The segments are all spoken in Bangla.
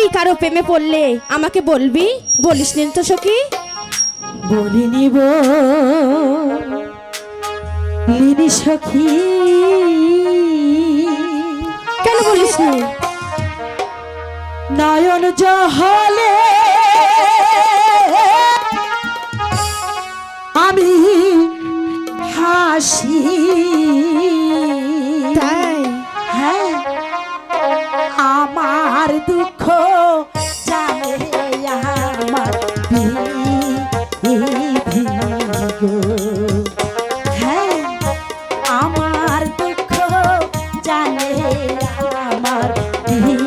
তুই কারো প্রেমে পড়লে আমাকে বলবি, বলিস নি তো সখী? বলিনি লিনি সখী, কেন বলিস নি? নয়ন জহলে আমি হাসি, তাই? হ্যাঁ, আমার দুঃখ জানে আমার গো, হ্যাঁ, আমার দুঃখ জানে আমার গো।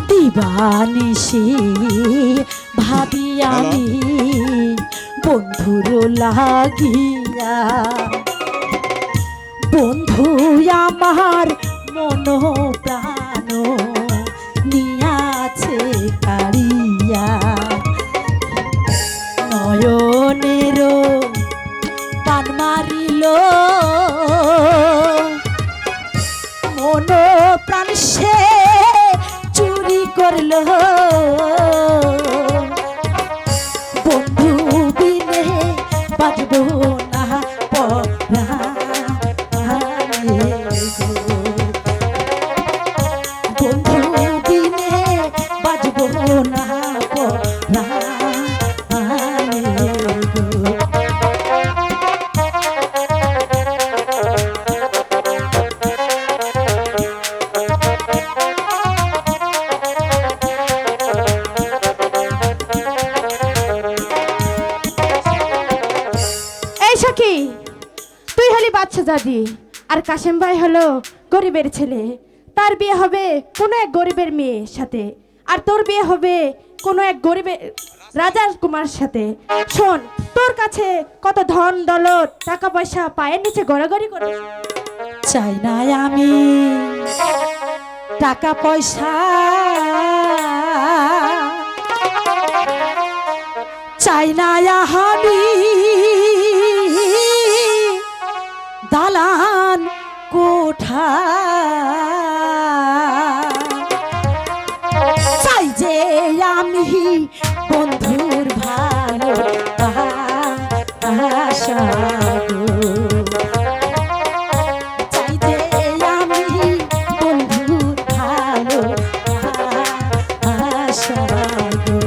দিবানিশি ভাবি আমি বন্ধুর লাগিয়া, বন্ধু আমার মন প্রাণ নিয়াছে কাড়িয়া, নয়নের পান মারিল মন প্রাণ সে চুরি করল, বন্ধু বিনে বাজব না পরাণে গো, বন্ধু বিনে বাজব না পরাণে গো। সখী, তুই হলি বাচ্চা দাদি আর কাশেম ভাই হলো গরিবের ছেলে। তার বিয়ে হবে কোনো এক গরিবের মেয়ের সাথে, আর তোর বিয়ে হবে কোনো এক গরিবের রাজার কুমার সাথে। শোন, তোর কাছে কত ধন দৌলত টাকা পয়সা পায়ের নিচে গড়াগড়ি করে। চাই না আমি টাকা পয়সা, চাই না আমি দালান কোঠা, চাই যে আমি বন্ধুর ভালো আশা গো, চাই যে আমি বন্ধুর ভালো আশা গো।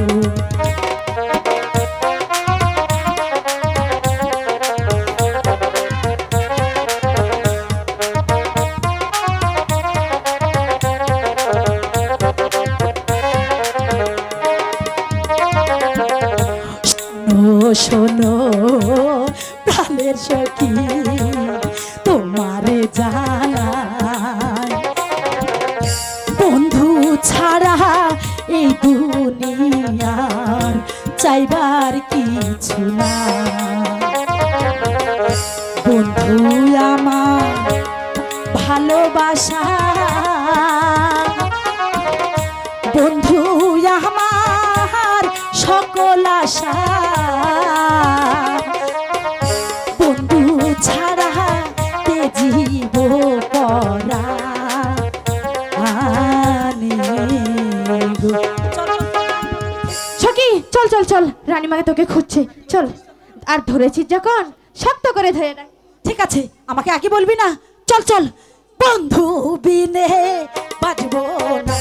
শোনো প্রাণের সখী, তোমারে জানাই বন্ধু ছাড়া এই দুনিয়ার চাইবার কিছু না, বন্ধু আমার ভালোবাসা, বন্ধু আমার সকল আশা, বন্ধু ছাড়া তে জীব পরাণে গো। সখী, চল চল চল, রানীমাকে তোকে খুঁজছে, চল। আর ধরেছিস যখন শক্ত করে ধরে রাখ। ঠিক আছে, আমাকে আগে বলবি না, চল চল। বন্ধু বিনে বাজবো না